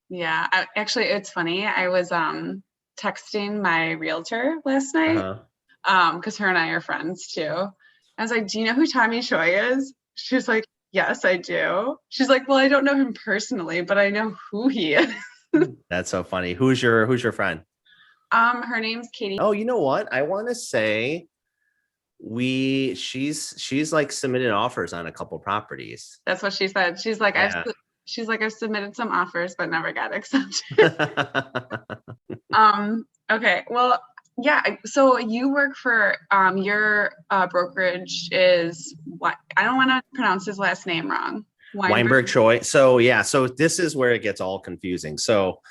Yeah. Actually, it's funny. I was texting my realtor last night Uh-huh. because her and I are friends too. I was like, "Do you know who Tommy Choi is?" She was like, "Yes, I do." She's like, "Well, I don't know him personally, but I know who he is." That's so funny. Who's your friend? Her name's Katie. Oh, you know what? I want to say she's like submitted offers on a couple properties. That's what she said. Yeah. She's like I've submitted some offers but never got accepted. Okay. Well, yeah. So you work for your brokerage is what? I don't want to pronounce his last name wrong. Weinberg. Weinberg Choi. So yeah, so this is where it gets all confusing. So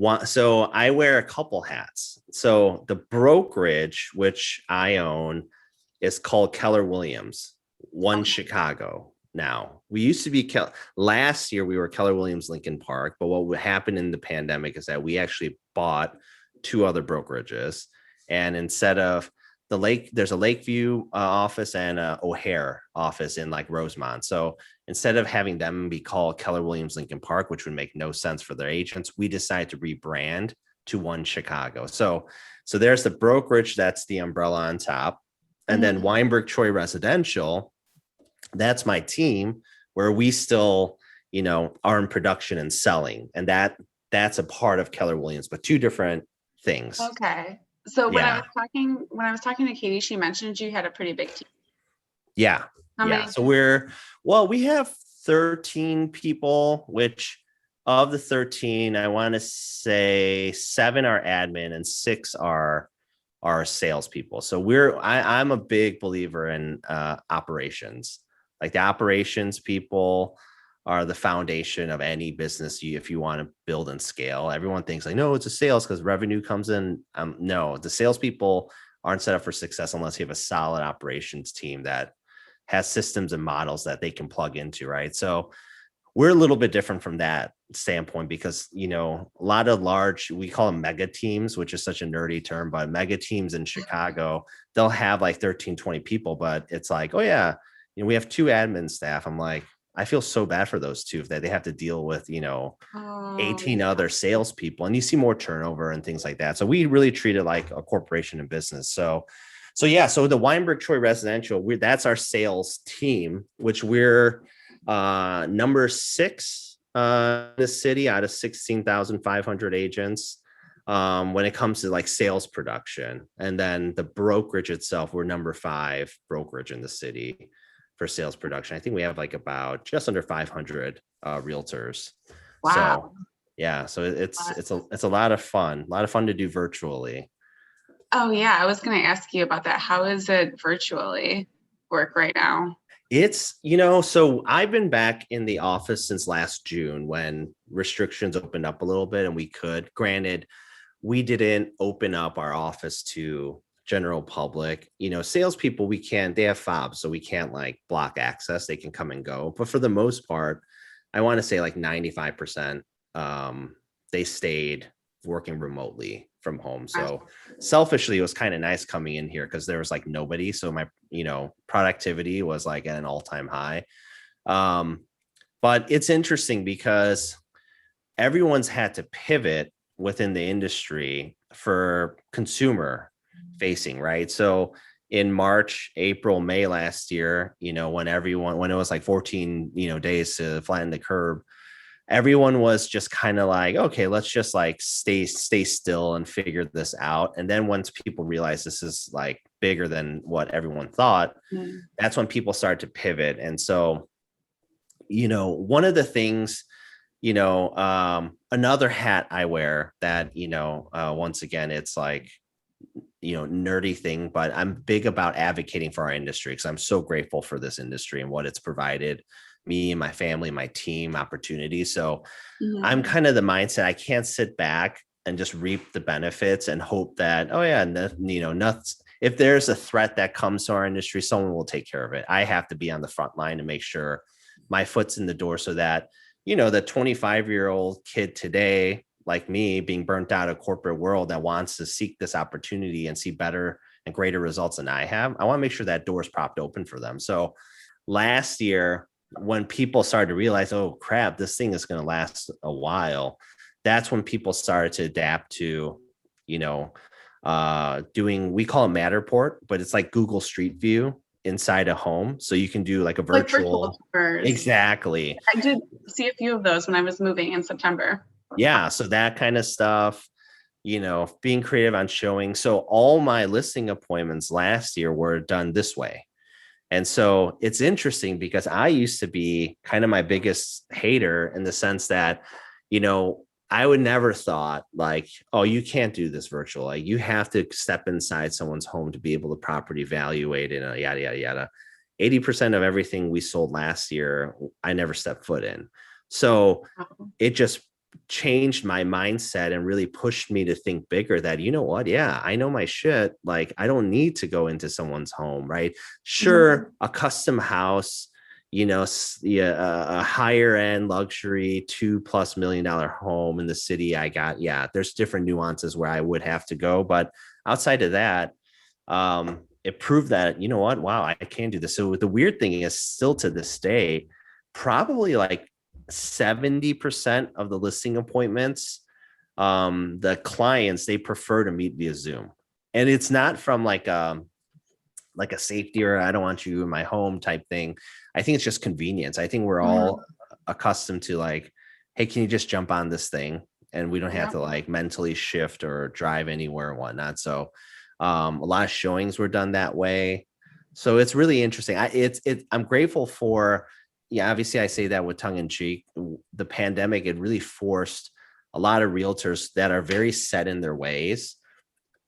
I wear a couple hats. So the brokerage, which I own, is called Keller Williams ONEChicago. Now we used to be last year we were Keller Williams Lincoln Park, but what happened in the pandemic is that we actually bought two other brokerages, and instead of there's a Lakeview office and a O'Hare office in like Rosemont. So instead of having them be called Keller Williams Lincoln Park, which would make no sense for their agents, we decided to rebrand to ONEChicago. So there's the brokerage, that's the umbrella on top. And then Mhm. Weinberg Choi Residential, that's my team where we still, are in production and selling. And that's a part of Keller Williams, but two different things. Okay. So Yeah. when I was talking to Katie, she mentioned you had a pretty big team. Yeah. How Yeah. many? So we have 13 people, which of the 13, I want to say 7 are admin and 6 are salespeople. So I'm a big believer in operations. Like the operations people are the foundation of any business. If you want to build and scale, everyone thinks like, no, it's a sales because revenue comes in. No, the salespeople aren't set up for success unless you have a solid operations team that has systems and models that they can plug into, right? So we're a little bit different from that standpoint because, a lot of large, we call them mega teams, which is such a nerdy term, but mega teams in Chicago, they'll have like 13, 20 people, but it's like, oh yeah, we have 2 admin staff. I'm like, I feel so bad for those two that they have to deal with, Oh, 18 other salespeople, and you see more turnover and things like that. So we really treat it like a corporation and business. So yeah, so the Weinberg Choi Residential, that's our sales team, which we're number 6 in the city out of 16,500 agents when it comes to like sales production. And then the brokerage itself, we're number 5 brokerage in the city for sales production. I think we have like about just under 500 realtors. So wow. yeah, so it's a lot of fun to do virtually. Oh yeah, I was going to ask you about that. How is it virtually work right now? So I've been back in the office since last June when restrictions opened up a little bit and we could. Granted, we didn't open up our office to general public. Salespeople, they have fobs, so we can't like block access. They can come and go. But for the most part, I want to say like 95%, they stayed working remotely from home. So selfishly, it was kind of nice coming in here because there was like nobody. So my, productivity was like at an all-time high. Um, but it's interesting because everyone's had to pivot within the industry for consumer facing, right? So in March, April, May last year, when it was like 14, days to flatten the curve, everyone was just kind of like, okay, let's just like stay still and figure this out. And then once people realize this is like bigger than what everyone thought, Mm. that's when people start to pivot. And so, one of the things, another hat I wear that, once again, it's like, nerdy thing, but I'm big about advocating for our industry because I'm so grateful for this industry and what it's provided me and my family, my team opportunities. So I'm Mhm. kind of the mindset, I can't sit back and just reap the benefits and hope that, oh yeah, nuts. If there's a threat that comes to our industry, someone will take care of it. I have to be on the front line and make sure my foot's in the door so that, the 25-year-old kid today, like me, being burnt out of corporate world that wants to seek this opportunity and see better and greater results than I have, I want to make sure that door is propped open for them. So last year, when people started to realize, oh crap, this thing is going to last a while, that's when people started to adapt to, you know, doing, we call it Matterport, but it's like Google Street View inside a home. So you can do like a Like virtual virtual. tours. Exactly. I did see a few of those when I was moving in September. Yeah. So that kind of stuff, being creative on showing. So all my listing appointments last year were done this way. And so it's interesting because I used to be kind of my biggest hater in the sense that, I would never thought like, oh, you can't do this virtual. Like you have to step inside someone's home to be able to property evaluate and yada, yada, yada. 80% of everything we sold last year, I never stepped foot in. So it just changed my mindset and really pushed me to think bigger that, you know what? Yeah, I know my shit. Like I don't need to go into someone's home, right? Sure, a custom house, yeah, a higher end luxury $2+ million home in the city. There's different nuances where I would have to go. But outside of that, it proved that, you know what? Wow, I can do this. So the weird thing is still to this day, probably like 70% of the listing appointments, the clients, they prefer to meet via Zoom. And it's not from like a safety or I don't want you in my home type thing. I think it's just convenience. I think we're all accustomed to like, hey, can you just jump on this thing? And we don't have to like mentally shift or drive anywhere and whatnot. So a lot of showings were done that way. So it's really interesting. I'm grateful for, yeah, obviously I say that with tongue in cheek. The pandemic, it really forced a lot of realtors that are very set in their ways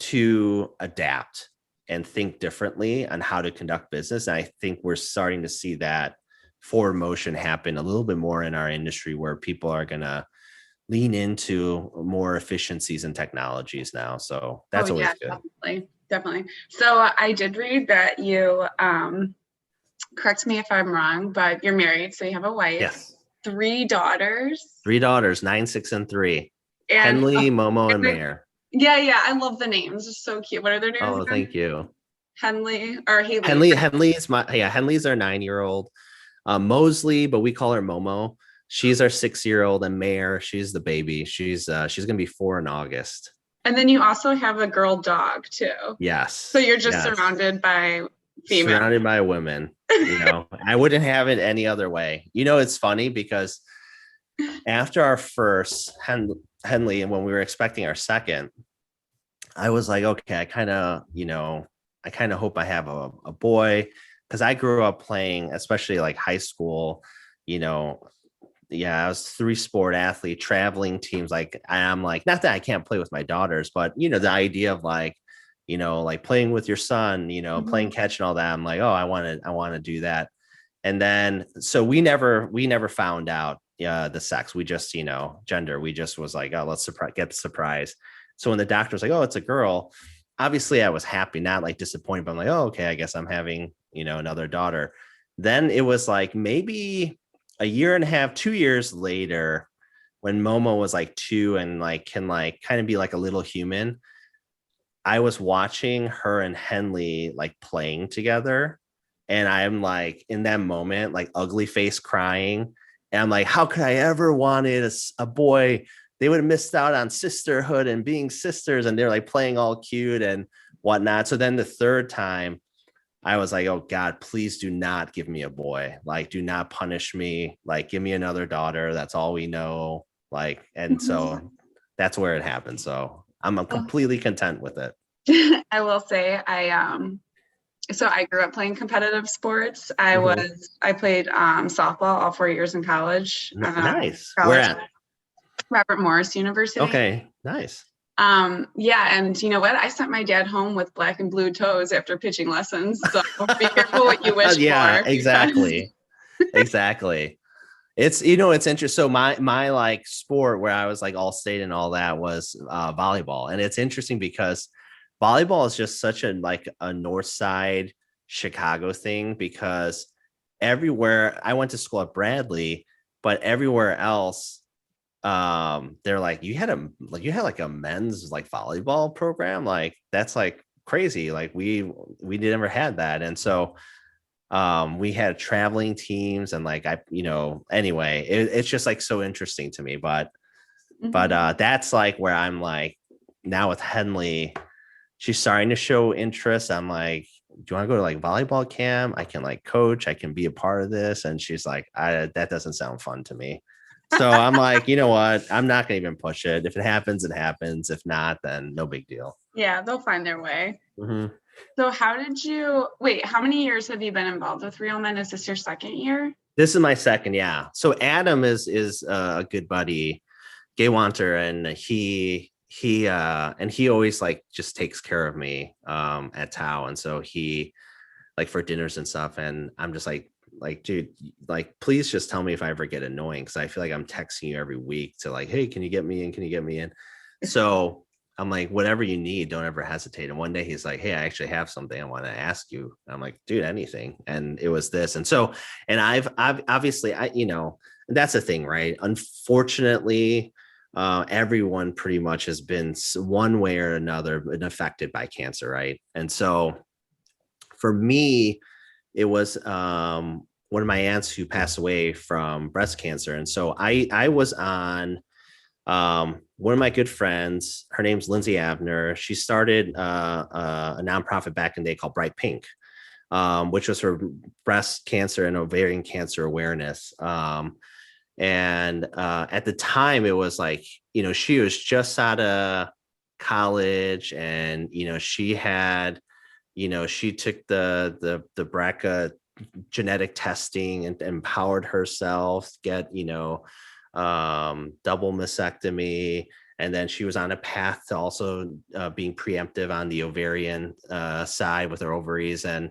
to adapt and think differently on how to conduct business. And I think we're starting to see that forward motion happen a little bit more in our industry where people are going to lean into more efficiencies and technologies now. So that's always good. Definitely. So I did read that you, correct me if I'm wrong, but you're married. So you have a wife, yes, 3 daughters, 9, 6, and 3, and Henley, Momo, and Mayor. Yeah. I love the names. It's so cute. What are their names? Oh, thank you. Henley or Haley. Henley's Henley's our 9-year-old. Mosley, but we call her Momo. She's our 6-year-old, and Mayor, she's the baby. She's gonna be 4 in August. And then you also have a girl dog too. Yes. So you're just surrounded by female. Surrounded by women. I wouldn't have it any other way. It's funny because after our first Henley, and when we were expecting our second, I was like, okay, I kind of hope I have a boy, because I grew up playing, especially like high school, I was 3-sport athlete, traveling teams. Like I'm like, not that I can't play with my daughters, but the idea of like, like playing with your son, playing catch and all that. I'm like, oh, I want to do that. And then, so we never found out the sex. We just, gender. We just was like, oh, let's get the surprise. So when the doctor was like, oh, it's a girl, obviously I was happy, not like disappointed, but I'm like, oh, okay, I guess I'm having, another daughter. Then it was like maybe a year and a half, 2 years later, when Momo was like 2 and like can like kind of be like a little human, I was watching her and Henley like playing together. And I'm like, in that moment, like ugly face crying. And I'm like, how could I ever wanted a boy? They would have missed out on sisterhood and being sisters. And they're like playing all cute and whatnot. So then the third time I was like, oh God, please do not give me a boy. Like, do not punish me. Like, give me another daughter. That's all we know. Like, and so that's where it happened. So I'm completely content with it. I will say so I grew up playing competitive sports. I played softball all 4 years in college. Nice. College. Where at? Robert Morris University. Okay, nice. And you know what? I sent my dad home with black and blue toes after pitching lessons. So be careful what you wish for. Exactly. Exactly. It's it's interesting. So my like sport where I was like all state and all that was volleyball. And it's interesting because volleyball is just such a like a north side Chicago thing, because everywhere I went to school at Bradley, but everywhere else they're like, you had like a men's like volleyball program. Like that's like crazy. Like we never had that. And so we had traveling teams and like anyway, it's just like so interesting to me. But But Mhm. that's like where I'm like, now with Henley, she's starting to show interest. I'm like, do you want to go to like volleyball camp? I can like coach, I can be a part of this. And she's like, that doesn't sound fun to me. So I'm like, you know what? I'm not going to even push it. If it happens, it happens. If not, then no big deal. Yeah, they'll find their way. Mhm. So how many years have you been involved with Real Men? Is this your second year? This is my second, yeah. So Adam is a good buddy, Gay Wanter, and he always like just takes care of me at Tao. And so he like for dinners and stuff. And I'm just like, dude, like, please just tell me if I ever get annoying. Cause I feel like I'm texting you every week to like, hey, can you get me in? Can you get me in? So I'm like, whatever you need, don't ever hesitate. And one day he's like, hey, I actually have something I want to ask you. I'm like, dude, anything. And it was this. And so, and I've obviously, that's the thing, right? Unfortunately, everyone pretty much has been one way or another been affected by cancer, right? And so for me, it was one of my aunts who passed away from breast cancer. And so I was on one of my good friends, her name's Lindsay Abner. She started a nonprofit back in the day called Bright Pink, which was for breast cancer and ovarian cancer awareness. And at the time, it was like, she was just out of college, and she took the BRCA genetic testing and empowered herself, get double mastectomy, and then she was on a path to also being preemptive on the ovarian side with her ovaries. And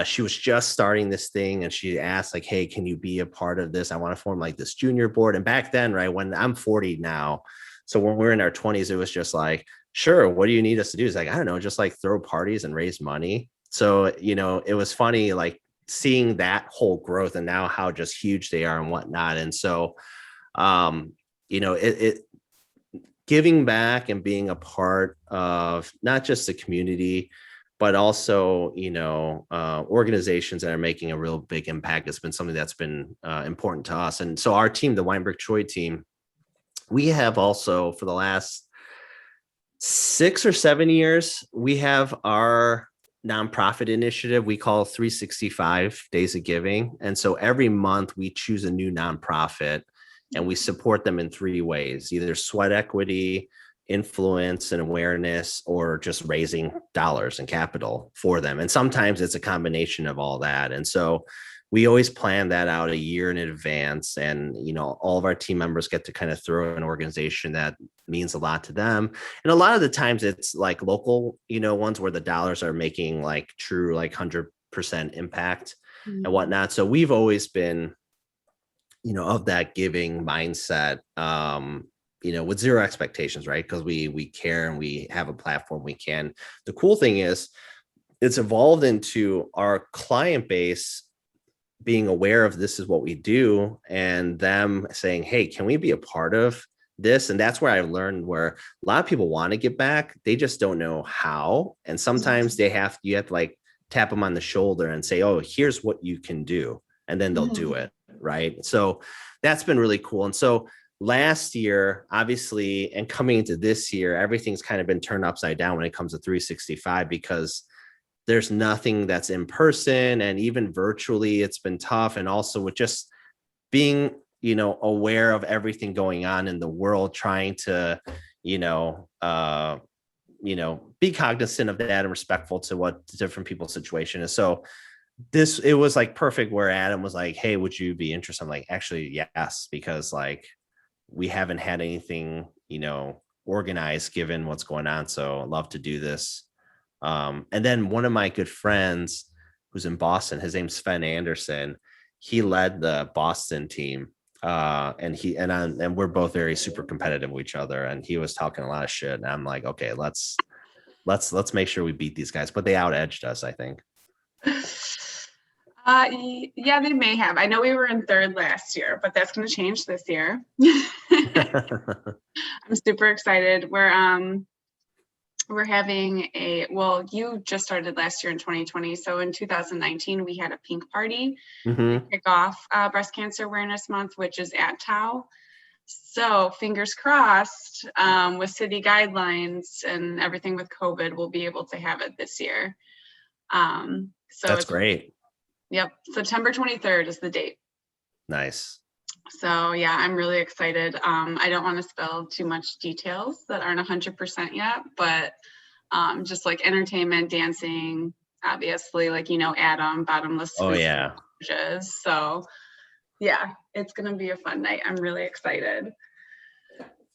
she was just starting this thing, and she asked like, hey, can you be a part of this? I want to form like this junior board. And back then, right, when I'm 40 now, so when we're in our 20s, it was just like, sure, what do you need us to do? It's like, I don't know, just like throw parties and raise money. So it was funny like seeing that whole growth and now how just huge they are and whatnot. And so it giving back and being a part of not just the community, but also, organizations that are making a real big impact has been something that's been important to us. And so our team, the Weinberg Choi team, we have also for the last 6 or 7 years, we have our nonprofit initiative we call 365 Days of Giving. And so every month we choose a new nonprofit and we support them in 3 ways, either sweat equity, influence and awareness, or just raising dollars and capital for them. And sometimes it's a combination of all that. And so we always plan that out a year in advance. And, all of our team members get to kind of throw an organization that means a lot to them. And a lot of the times it's like local, ones where the dollars are making like true, like 100% impact and whatnot. So we've always been, of that giving mindset, with zero expectations, right? Because we care and we have a platform we can. The cool thing is it's evolved into our client base being aware of this is what we do and them saying, hey, can we be a part of this? And that's where I learned where a lot of people want to give back. They just don't know how. And sometimes you have to like tap them on the shoulder and say, oh, here's what you can do. And then they'll do it. Right. So that's been really cool. And so last year, obviously, and coming into this year, everything's kind of been turned upside down when it comes to 365 because there's nothing that's in person, and even virtually it's been tough. And also with just being, aware of everything going on in the world, trying to, be cognizant of that and respectful to what different people's situation is. So it was like perfect where Adam was like, hey, would you be interested? I'm like, actually, yes, because like we haven't had anything, organized given what's going on. So I'd love to do this. And then one of my good friends who's in Boston, his name's Sven Anderson. He led the Boston team. And we're both very super competitive with each other. And he was talking a lot of shit. And I'm like, okay, let's make sure we beat these guys. But they out edged us, I think. Yeah, they may have. I know we were in third last year, but that's going to change this year. I'm super excited. We're having you just started last year in 2020. So in 2019, we had a pink party to kick off Breast Cancer Awareness Month, which is at Tau. So fingers crossed, with city guidelines and everything with COVID, we'll be able to have it this year. So That's it's, great. yep, September 23rd is the date. Nice. So yeah, I'm really excited. I don't want to spill too much details that aren't 100% yet, but just like entertainment, dancing, obviously, like, Adam, bottomless Oh food yeah. beverages. So yeah, it's going to be a fun night. I'm really excited.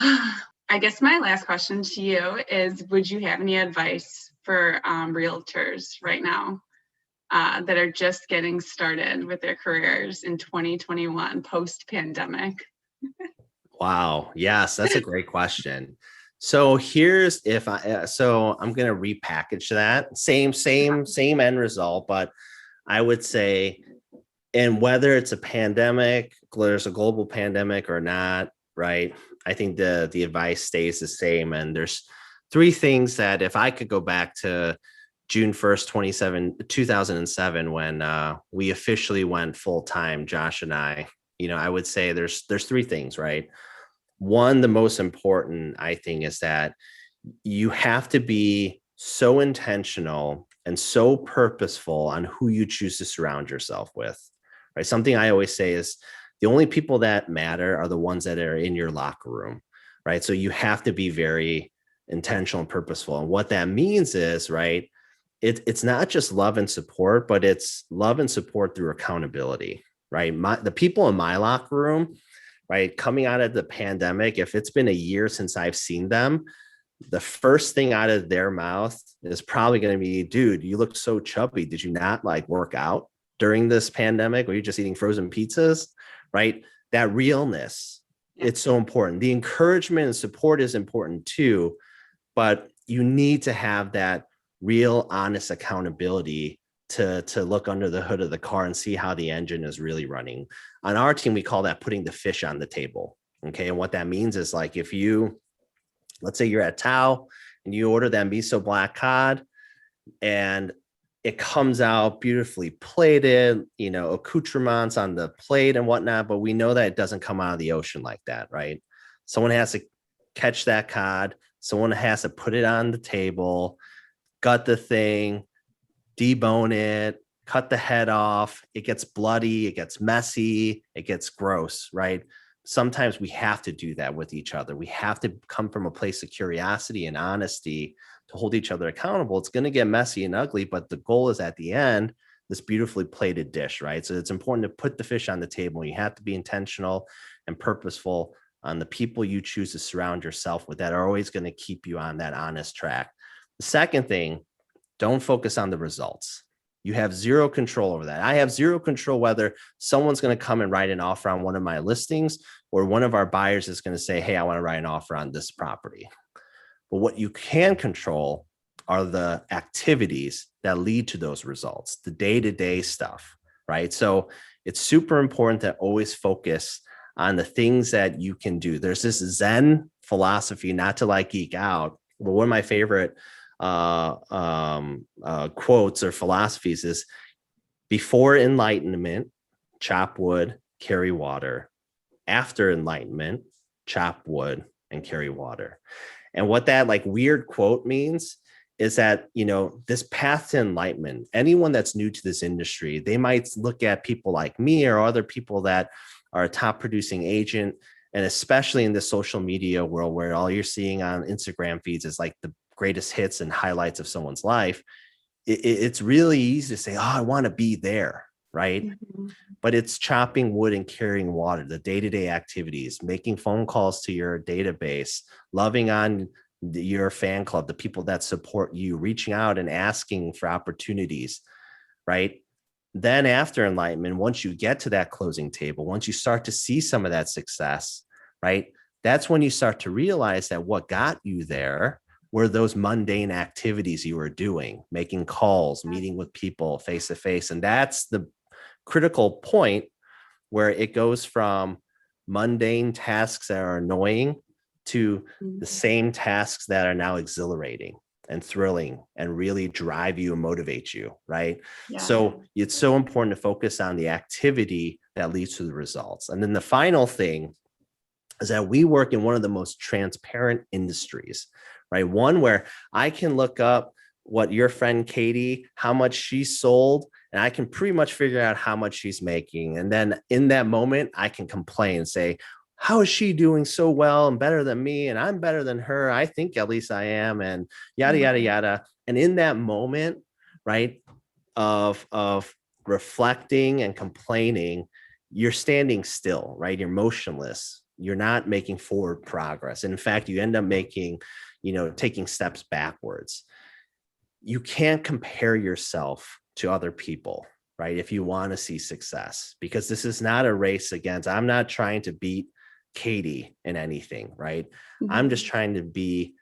I guess my last question to you is, would you have any advice for realtors right now that are just getting started with their careers in 2021 post-pandemic? Wow. Yes, that's a great question. So here's if I so I'm gonna repackage that. Same end result, but I would say, and whether it's a pandemic, there's a global pandemic or not, right? I think the advice stays the same. And there's three things that if I could go back to June 1st, 2007, when we officially went full time, Josh and I would say there's three things, right? One, the most important, I think, is that you have to be so intentional and so purposeful on who you choose to surround yourself with, right? Something I always say is the only people that matter are the ones that are in your locker room, right? So you have to be very intentional and purposeful. And what that means is, right, it's not just love and support, but it's love and support through accountability, right? The people in my locker room, right, coming out of the pandemic, if it's been a year since I've seen them, the first thing out of their mouth is probably going to be, dude, you look so chubby. Did you not like work out during this pandemic? Were you just eating frozen pizzas? Right? That realness, it's so important. The encouragement and support is important too, but you need to have that real honest accountability to look under the hood of the car and see how the engine is really running. On our team, we call that putting the fish on the table. Okay. And what that means is, like, if you, let's say you're at Tao and you order that miso black cod and it comes out beautifully plated, accoutrements on the plate and whatnot, but we know that it doesn't come out of the ocean like that, right? Someone has to catch that cod. Someone has to put it on the table, gut the thing, debone it, cut the head off. It gets bloody, it gets messy, it gets gross, right? Sometimes we have to do that with each other. We have to come from a place of curiosity and honesty to hold each other accountable. It's going to get messy and ugly, but the goal is, at the end, this beautifully plated dish, right? So it's important to put the fish on the table. You have to be intentional and purposeful on the people you choose to surround yourself with that are always going to keep you on that honest track. The second thing, don't focus on the results. You have zero control over that. I have zero control whether someone's going to come and write an offer on one of my listings, or one of our buyers is going to say, hey, I want to write an offer on this property. But what you can control are the activities that lead to those results, the day-to-day stuff, right? So it's super important to always focus on the things that you can do. There's this Zen philosophy, not to like geek out, but one of my favorite quotes or philosophies is, before enlightenment, chop wood, carry water. After enlightenment, chop wood and carry water. And what that like weird quote means is that, this path to enlightenment, anyone that's new to this industry, they might look at people like me or other people that are a top producing agent. And especially in the social media world, where all you're seeing on Instagram feeds is like the greatest hits and highlights of someone's life, it's really easy to say, oh, I want to be there, right? Mm-hmm. But it's chopping wood and carrying water, the day-to-day activities, making phone calls to your database, loving on your fan club, the people that support you, reaching out and asking for opportunities, right? Then after enlightenment, once you get to that closing table, once you start to see some of that success, right? That's when you start to realize that what got you there were those mundane activities you were doing, making calls, meeting with people face to face. And that's the critical point where it goes from mundane tasks that are annoying to the same tasks that are now exhilarating and thrilling and really drive you and motivate you, right? Yeah. So it's so important to focus on the activity that leads to the results. And then the final thing is that we work in one of the most transparent industries, right? One where I can look up what your friend Katie, how much she sold, and I can pretty much figure out how much she's making. And then in that moment, I can complain and say, how is she doing so well and better than me? And I'm better than her. I think at least I am, and yada, yada, yada. And in that moment, right, of reflecting and complaining, you're standing still, right? You're motionless. You're not making forward progress. And in fact, you end up making, taking steps backwards. You can't compare yourself to other people, right? If you want to see success, because this is not a race against, I'm not trying to beat Katie in anything, right? I'm just trying to be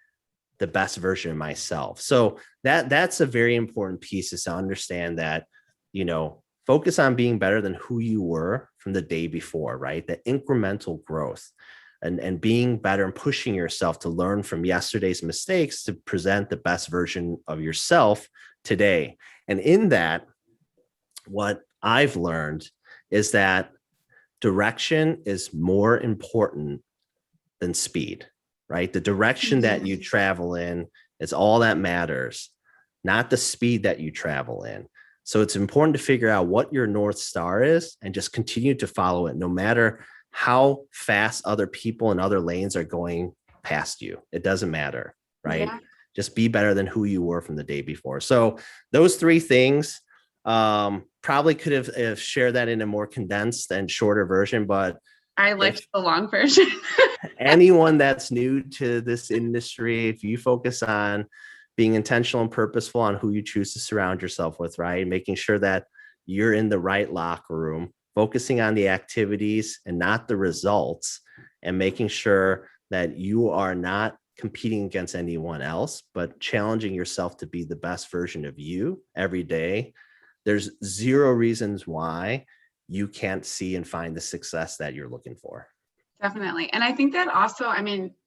the best version of myself. So that's a very important piece, is to understand that, focus on being better than who you were from the day before, right? The incremental growth and being better and pushing yourself to learn from yesterday's mistakes to present the best version of yourself today. And in that, what I've learned is that direction is more important than speed, right? The direction that you travel in is all that matters, not the speed that you travel in. So it's important to figure out what your North Star is and just continue to follow it, no matter how fast other people in other lanes are going past you. It doesn't matter, right? Yeah. Just be better than who you were from the day before. So those three things, probably could have shared that in a more condensed and shorter version, but I liked the long version. anyone that's new to this industry, if you focus on being intentional and purposeful on who you choose to surround yourself with, right? Making sure that you're in the right locker room, focusing on the activities and not the results, and making sure that you are not competing against anyone else, but challenging yourself to be the best version of you every day. There's zero reasons why you can't see and find the success that you're looking for. Definitely. And I think that also,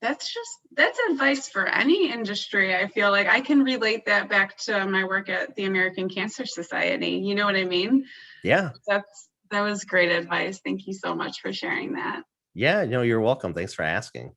that's advice for any industry. I feel like I can relate that back to my work at the American Cancer Society. You know what I mean? Yeah. That was great advice. Thank you so much for sharing that. Yeah. You're welcome. Thanks for asking.